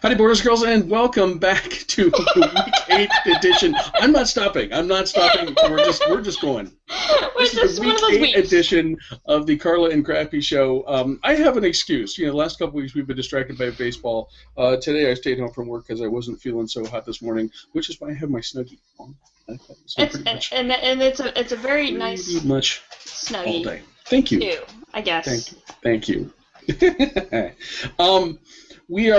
Howdy, boys, girls, and welcome back to the Week 8 edition. I'm not stopping. We're just going. This is the Week 8 edition of the Carla and Crappy show. I have an excuse. The last couple weeks we've been distracted by baseball. Today I stayed home from work because I wasn't feeling so hot this morning, which is why I have my Snuggie on. It's a very nice much Snuggie. All day. Thank you. Too, I guess. Thank you. We're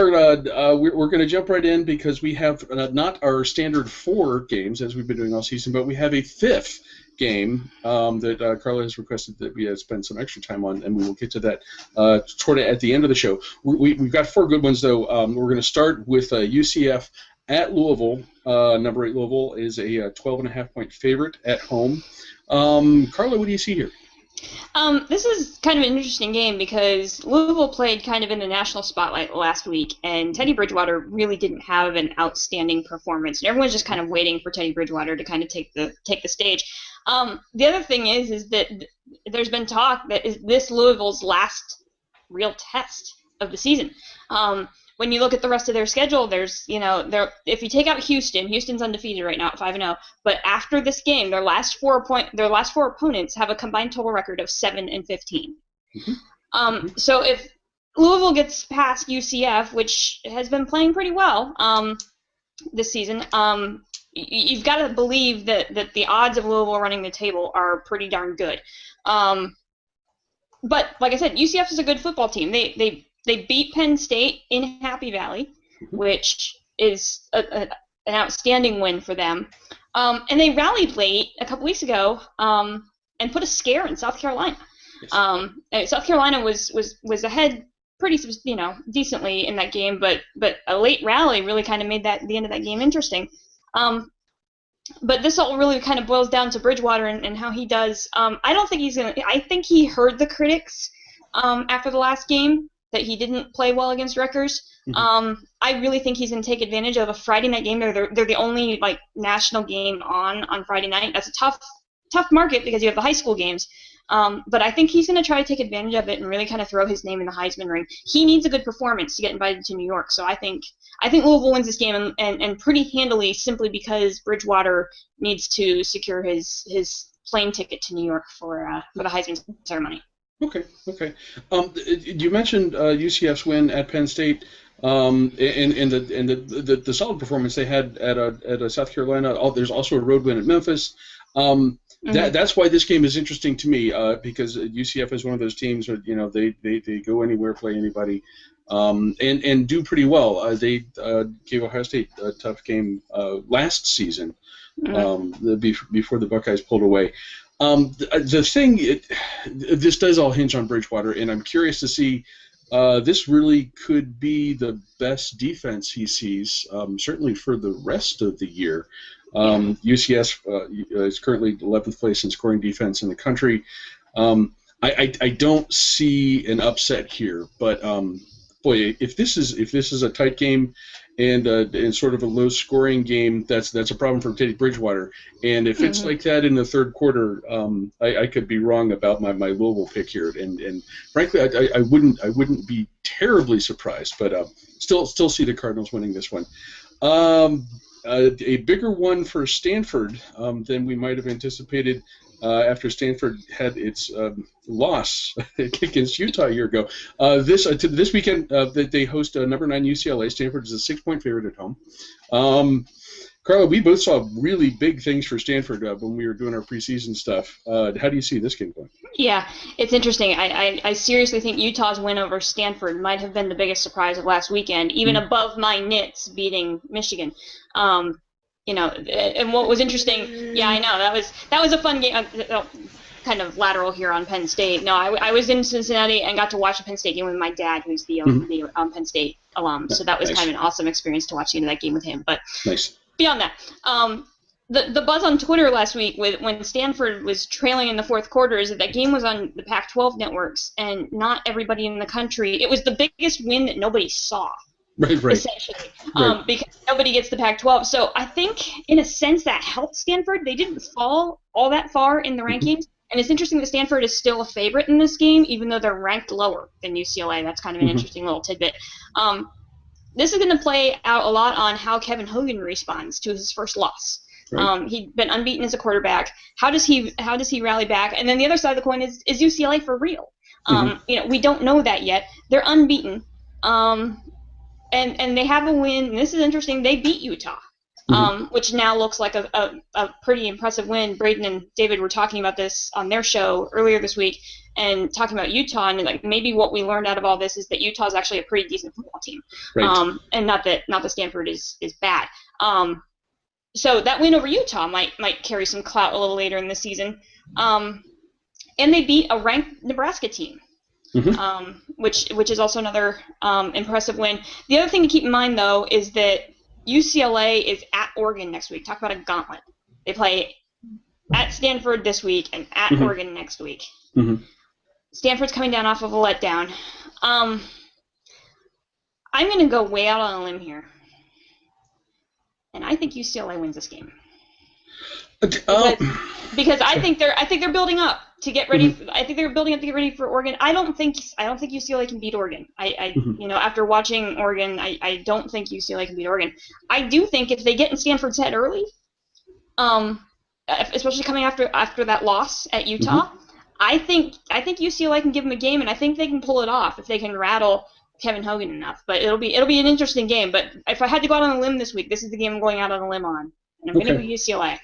going to jump right in because we have not our standard 4 games as we've been doing all season, but we have a 5th game that Carla has requested that we spend some extra time on, and we will get to that at the end of the show. We've got 4 good ones, though. We're going to start with UCF at Louisville. Number 8 Louisville is a 12.5-point favorite at home. Carla, what do you see here? This is kind of an interesting game because Louisville played kind of in the national spotlight last week, and Teddy Bridgewater really didn't have an outstanding performance, and everyone's just kind of waiting for Teddy Bridgewater to kind of take the stage. The other thing is that there's been talk that is this Louisville's last real test of the season. When you look at the rest of their schedule, there's, if you take out Houston's undefeated right now at 5-0. But after this game, their last four opponents have a combined total record of 7-15. Mm-hmm. So if Louisville gets past UCF, which has been playing pretty well this season, you've got to believe that the odds of Louisville running the table are pretty darn good. But like I said, UCF is a good football team. They beat Penn State in Happy Valley, which is an outstanding win for them. And they rallied late a couple weeks ago and put a scare in South Carolina. Yes. South Carolina was ahead pretty decently in that game, but a late rally really kind of made the end of that game interesting. But this all really kind of boils down to Bridgewater and how he does. I don't think he's going to – I think he heard the critics after the last game that he didn't play well against Rutgers. Mm-hmm. I really think he's going to take advantage of a Friday night game. They're the only national game on Friday night. That's a tough market because you have the high school games. But I think he's going to try to take advantage of it and really kind of throw his name in the Heisman ring. He needs a good performance to get invited to New York. So I think Louisville wins this game and pretty handily, simply because Bridgewater needs to secure his plane ticket to New York for the Heisman ceremony. Okay. You mentioned UCF's win at Penn State, and the solid performance they had at South Carolina. There's also a road win at Memphis. That's why this game is interesting to me, because UCF is one of those teams where they go anywhere, play anybody, and do pretty well. They gave Ohio State a tough game last season, before the Buckeyes pulled away. This does all hinge on Bridgewater, and I'm curious to see. This really could be the best defense he sees, certainly for the rest of the year. UCS is currently 11th place in scoring defense in the country. I don't see an upset here, but boy, if this is a tight game and sort of a low-scoring game, that's a problem for Teddy Bridgewater. And if it's like that in the third quarter, I could be wrong about my Louisville pick here. And frankly, I wouldn't be terribly surprised, but still see the Cardinals winning this one. A bigger one for Stanford than we might have anticipated after Stanford had its loss against Utah a year ago. This weekend, they host number 9 UCLA. Stanford is a 6-point favorite at home. Carla, we both saw really big things for Stanford when we were doing our preseason stuff. How do you see this game going? Yeah, it's interesting. I seriously think Utah's win over Stanford might have been the biggest surprise of last weekend, even above my Knits beating Michigan. And what was interesting, yeah, I know, that was a fun game, kind of lateral here on Penn State. No, I was in Cincinnati and got to watch a Penn State game with my dad, who's the Penn State alum, so that was kind of an awesome experience to watch the end of that game with him. But beyond that, the buzz on Twitter last week when Stanford was trailing in the fourth quarter is that game was on the Pac-12 networks, and not everybody in the country, it was the biggest win that nobody saw. Right. Essentially, because nobody gets the Pac-12. So I think, in a sense, that helped Stanford. They didn't fall all that far in the rankings, and it's interesting that Stanford is still a favorite in this game, even though they're ranked lower than UCLA. That's kind of an interesting little tidbit. this is going to play out a lot on how Kevin Hogan responds to his first loss. Right. He'd been unbeaten as a quarterback. How does he rally back? And then the other side of the coin is UCLA for real? We don't know that yet. They're unbeaten, and they have a win. And this is interesting. They beat Utah, which now looks like a pretty impressive win. Braden and David were talking about this on their show earlier this week, and talking about Utah, and like maybe what we learned out of all this is that Utah is actually a pretty decent football team, right. And not that Stanford is bad. So that win over Utah might carry some clout a little later in the season. And they beat a ranked Nebraska team, which is also another impressive win. The other thing to keep in mind, though, is that UCLA is at Oregon next week. Talk about a gauntlet. They play at Stanford this week and at Oregon next week. Stanford's coming down off of a letdown. I'm going to go way out on a limb here. And I think UCLA wins this game. Because I think they're building up to get ready. I think they're building up to get ready for Oregon. I don't think UCLA can beat Oregon. After watching Oregon, I don't think UCLA can beat Oregon. I do think if they get in Stanford's head early, especially coming after that loss at Utah, I think UCLA can give them a game, and I think they can pull it off if they can rattle Kevin Hogan enough. But it'll be an interesting game. But if I had to go out on a limb this week, this is the game I'm going out on a limb on, and I'm going to go UCLA.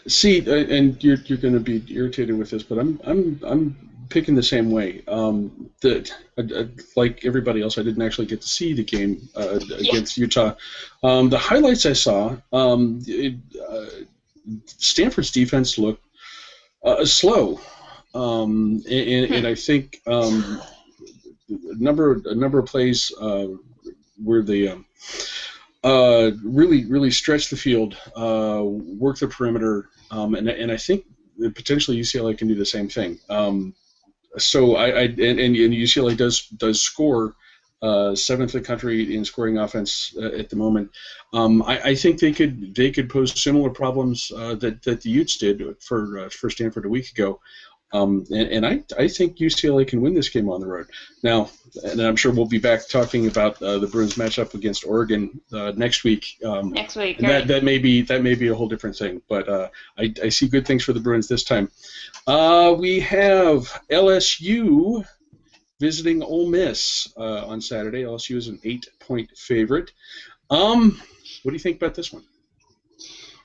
See, and you're going to be irritated with this, but I'm picking the same way. Like everybody else, I didn't actually get to see the game against Utah. The highlights I saw, Stanford's defense looked slow, and I think a number of plays where they really stretch the field, work the perimeter, and I think that potentially UCLA can do the same thing. So and UCLA does score seventh in the country in scoring offense at the moment. I think they could pose similar problems that the Utes did for Stanford a week ago. And I think UCLA can win this game on the road. Now, and I'm sure we'll be back talking about the Bruins matchup against Oregon next week. Next week, right. That may be a whole different thing. But I see good things for the Bruins this time. We have LSU visiting Ole Miss on Saturday. LSU is an 8-point favorite. What do you think about this one?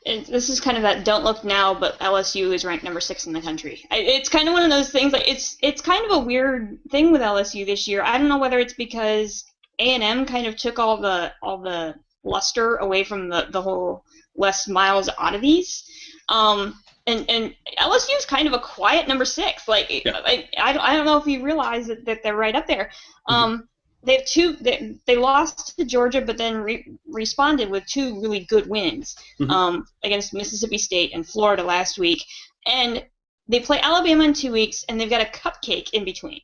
This is kind of that don't look now, but LSU is ranked number 6 in the country. It's kind of one of those things. Like it's kind of a weird thing with LSU this year. I don't know whether it's because A&M kind of took all the luster away from the whole Les Miles oddities. And LSU is kind of a quiet number 6. Like yeah. I don't know if you realize that they're right up there. They have they lost to Georgia, but then responded with 2 really good wins against Mississippi State and Florida last week. And they play Alabama in 2 weeks, and they've got a cupcake in between.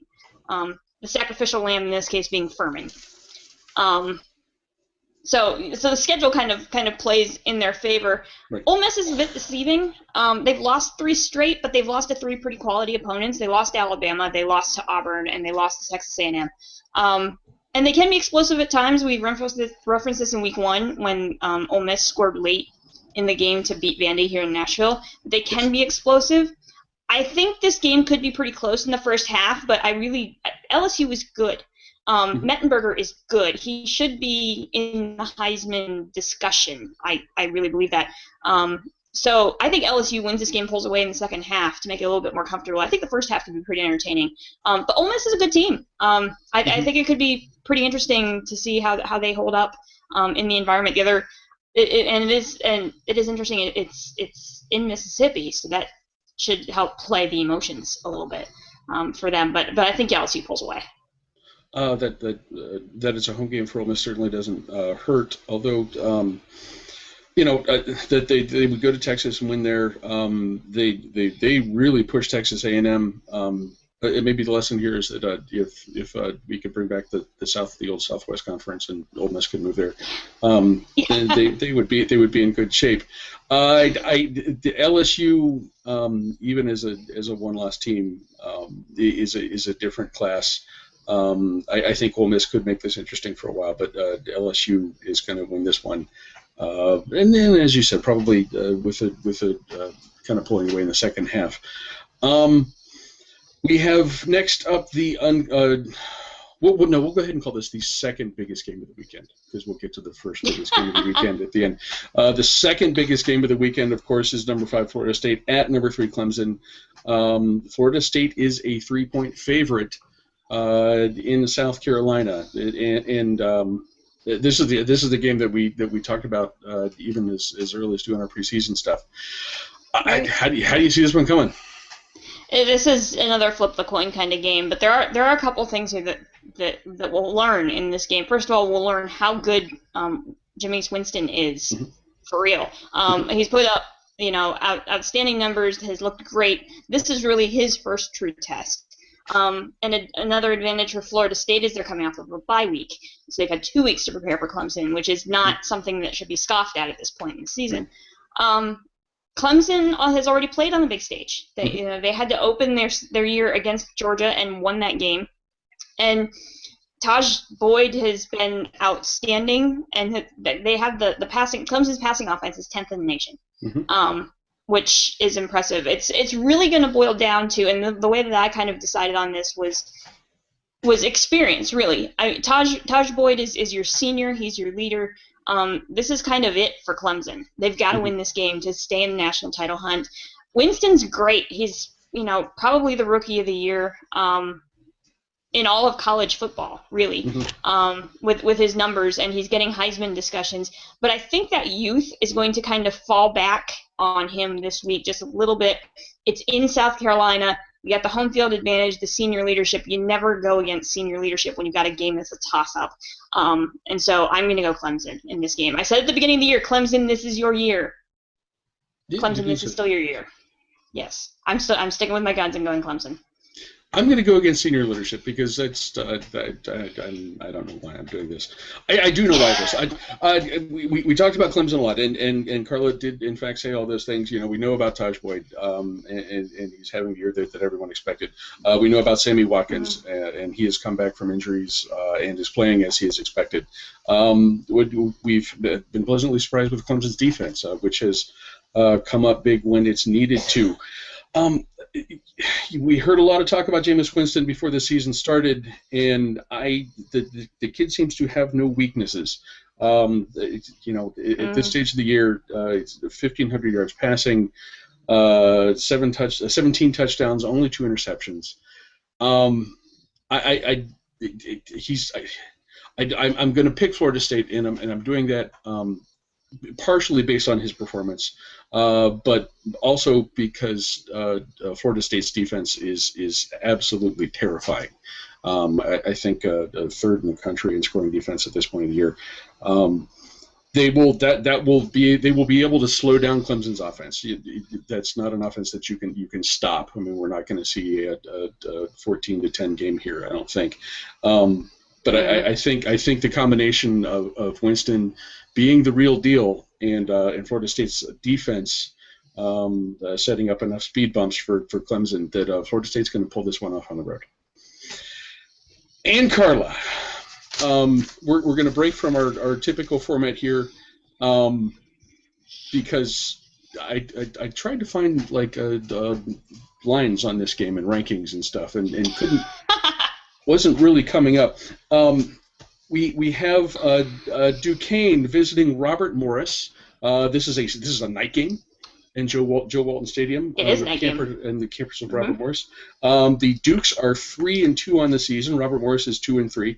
The sacrificial lamb in this case being Furman. So the schedule kind of plays in their favor. Right. Ole Miss is a bit deceiving. They've lost 3 straight, but they've lost to 3 pretty quality opponents. They lost to Alabama, they lost to Auburn, and they lost to Texas A&M. And they can be explosive at times. We referenced this in week 1 when Ole Miss scored late in the game to beat Vandy here in Nashville. They can be explosive. I think this game could be pretty close in the first half, but LSU is good. Mettenberger is good. He should be in the Heisman discussion. I really believe that. So I think LSU wins this game, pulls away in the second half to make it a little bit more comfortable. I think the first half could be pretty entertaining. But Ole Miss is a good team. I think it could be pretty interesting to see how they hold up in the environment. It is interesting. It's in Mississippi, so that should help play the emotions a little bit for them. But I think LSU pulls away. That it's a home game for Ole Miss certainly doesn't hurt. Although that they would go to Texas and win there. They really push Texas A&M. Maybe the lesson here is that if we could bring back the old Southwest Conference and Ole Miss could move there, and they would be in good shape. The LSU, even as a one-loss team, is a different class. I think Ole Miss could make this interesting for a while, but LSU is going to win this one. And then, as you said, probably with a kind of pulling away in the second half. We have next up we'll go ahead and call this the second biggest game of the weekend, because we'll get to the first biggest game of the weekend at the end. The second biggest game of the weekend, of course, is number 5 Florida State at number 3 Clemson. Florida State is a 3-point favorite in South Carolina, and this is the game that we talked about even as early as doing our preseason stuff. How do you see this one coming? This is another flip the coin kind of game, but there are a couple things here that we'll learn in this game. First of all, we'll learn how good Jameis Winston is for real. He's put up outstanding numbers, has looked great. This is really his first true test. And another advantage for Florida State is they're coming off of a bye week, so they've had 2 weeks to prepare for Clemson, which is not something that should be scoffed at this point in the season. Clemson has already played on the big stage. They had to open their year against Georgia and won that game. And Taj Boyd has been outstanding, and they have the passing. Clemson's passing offense is 10th in the nation, which is impressive. It's really going to boil down to, and the way that I kind of decided on this was experience. Really, Taj Boyd is your senior. He's your leader. This is kind of it for Clemson. They've got to win this game to stay in the national title hunt. Winston's great. He's probably the rookie of the year in all of college football, really, with his numbers, and he's getting Heisman discussions. But I think that youth is going to kind of fall back on him this week just a little bit. It's in South Carolina. You got the home field advantage, the senior leadership. You never go against senior leadership when you've got a game that's a toss-up. And so I'm going to go Clemson in this game. I said at the beginning of the year, Clemson, this is your year. Clemson, this is still your year. Yes, I'm sticking with my guns and going Clemson. I'm going to go against senior leadership because that's I don't know why I'm doing this. I do know why this. We talked about Clemson a lot, and Carla did in fact say all those things. We know about Taj Boyd, and he's having the year that everyone expected. We know about Sammy Watkins, and he has come back from injuries and is playing as he is expected. We've been pleasantly surprised with Clemson's defense, which has come up big when it's needed to. We heard a lot of talk about Jameis Winston before the season started, and the kid seems to have no weaknesses. At this stage of the year, it's 1,500 yards passing, 17 touchdowns, only 2 interceptions. I'm going to pick Florida State, and I'm doing that partially based on his performance, but also because Florida State's defense is absolutely terrifying. I think third in the country in scoring defense at this point of the year. They will be able to slow down Clemson's offense. That's not an offense that you can stop. I mean, we're not going to see a 14-10 game here, I don't think. But I think the combination of Winston being the real deal and Florida State's defense setting up enough speed bumps for Clemson that Florida State's going to pull this one off on the road. And Carla, we're going to break from our typical format here because I tried to find lines on this game and rankings and stuff and couldn't. Wasn't really coming up. We have Duquesne visiting Robert Morris. This is a night game in Joe Walton Stadium. It is a night game. And the campus of Robert Morris. The Dukes are 3-2 on the season. Robert Morris is 2-3.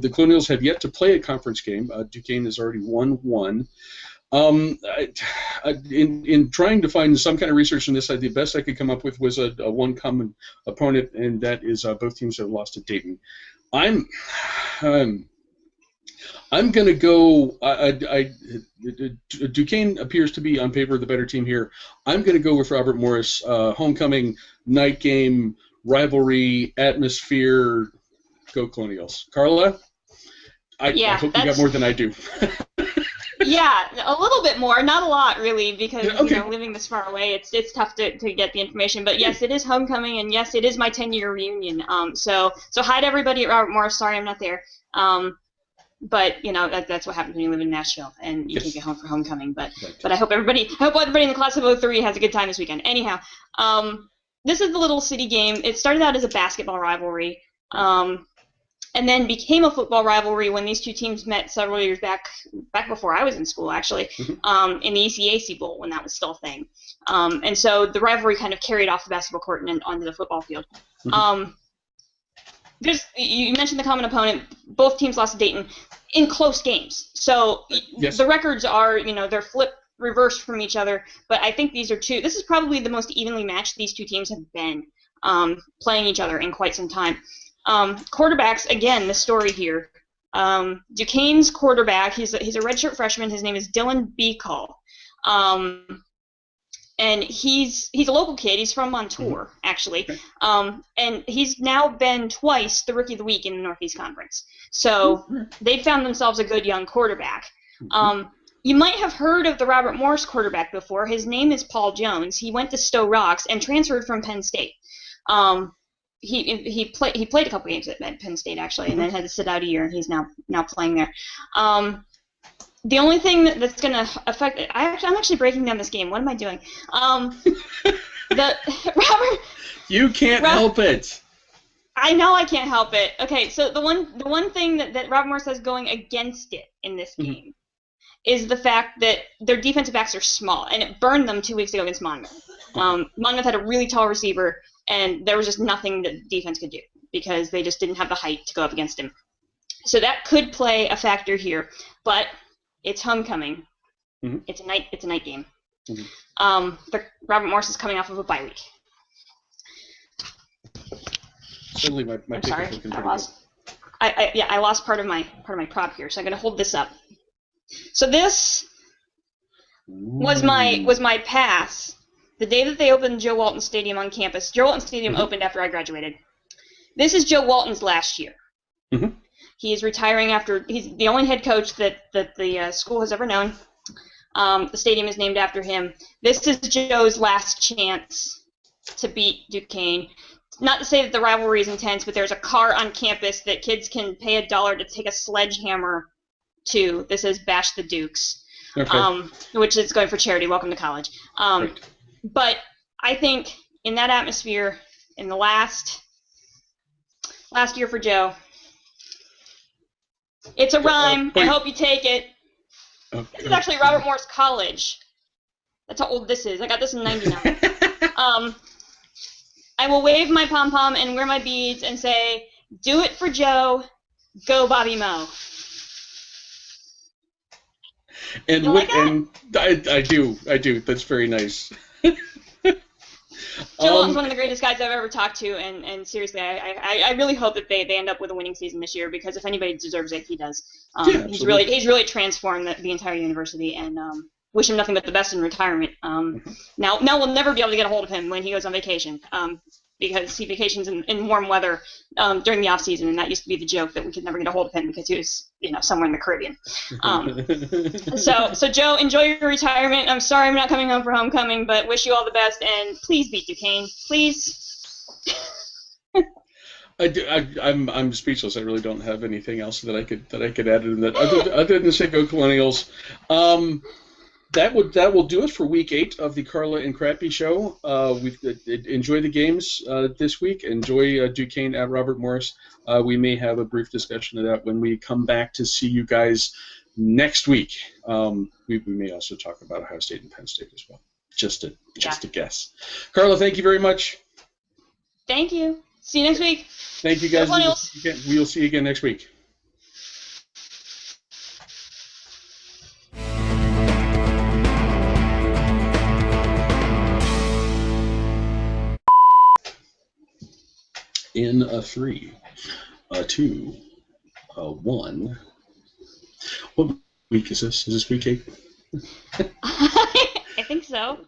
The Colonials have yet to play a conference game. Duquesne has already won one. In trying to find some kind of research on this, the best I could come up with was a one common opponent, and that is both teams have lost to Dayton. I'm going to go. Duquesne appears to be on paper the better team here. I'm going to go with Robert Morris. Homecoming, night game, rivalry, atmosphere. Go Colonials. Carla, I hope you got more than I do. Yeah, a little bit more, not a lot really, because Okay. living this far away, it's tough to get the information. But yes, it is homecoming, and yes, it is my 10-year reunion. So hi to everybody at Robert Morris. Sorry I'm not there. But that's what happens when you live in Nashville and you can't Yes. get home for homecoming. But Right. but I hope everybody in the class of '03 has a good time this weekend. Anyhow, this is the little city game. It started out as a basketball rivalry. And then became a football rivalry when these two teams met several years back before I was in school, actually, in the ECAC Bowl when that was still a thing. And so the rivalry kind of carried off the basketball court and onto the football field. You mentioned the common opponent. Both teams lost to Dayton in close games. So Yes. the records are, they're reversed from each other. But I think this is probably the most evenly matched these two teams have been playing each other in quite some time. Quarterbacks, again, the story here. Duquesne's quarterback, he's a redshirt freshman. His name is Dylan Beacall. And he's a local kid. He's from Montour, actually. And he's now been twice the Rookie of the Week in the Northeast Conference. So they found themselves a good young quarterback. You might have heard of the Robert Morris quarterback before. His name is Paul Jones. He went to Stowe Rocks and transferred from Penn State. He played a couple games at Penn State, actually, and then had to sit out a year, and he's now playing there. The only thing that's going to affect it, I'm actually breaking down this game. What am I doing? You can't help it. I know I can't help it. Okay, so the one thing that Robert Morris has going against it in this game is the fact that their defensive backs are small, and it burned them 2 weeks ago against Monmouth. Monmouth had a really tall receiver, and there was just nothing that defense could do because they just didn't have the height to go up against him. So that could play a factor here, but it's homecoming. It's a night game. Robert Morris is coming off of a bye week. Certainly, my I'm sorry, I lost part of my prop here, so I'm gonna hold this up. So this was my pass the day that they opened Joe Walton Stadium on campus. Joe Walton Stadium opened after I graduated. This is Joe Walton's last year. He is retiring after he's the only head coach that the school has ever known. The stadium is named after him. This is Joe's last chance to beat Duquesne. Not to say that the rivalry is intense, but there's a car on campus that kids can pay $1 to take a sledgehammer to. This is Bash the Dukes, which is going for charity. Welcome to college. But I think in that atmosphere, in the last year for Joe, it's a rhyme. I hope you take it. This is actually Robert Morris College. That's how old this is. I got this in '99. I will wave my pom-pom and wear my beads and say, do it for Joe, go Bobby Moe. And, you like that? And I do. That's very nice. Joe is one of the greatest guys I've ever talked to, and seriously, I really hope that they end up with a winning season this year, because if anybody deserves it, he does. He's really transformed the entire university, and wish him nothing but the best in retirement. Now we'll never be able to get a hold of him when he goes on vacation, because he vacations in warm weather during the off season, and that used to be the joke that we could never get a hold of him because he was somewhere in the Caribbean. So Joe, enjoy your retirement. I'm sorry I'm not coming home for homecoming, but wish you all the best, and please beat Duquesne, please. I'm speechless. I really don't have anything else that I could add in that other than say go Colonials. That will do it for week 8 of the Carla and Crappy show. Enjoy the games this week. Enjoy Duquesne at Robert Morris. We may have a brief discussion of that when we come back to see you guys next week. We may also talk about Ohio State and Penn State as well. Just a guess. Carla, thank you very much. Thank you. See you next week. Thank you, guys. We will see you again next week. In a 3, a 2, a 1. What week is this? Is this week 8? I think so.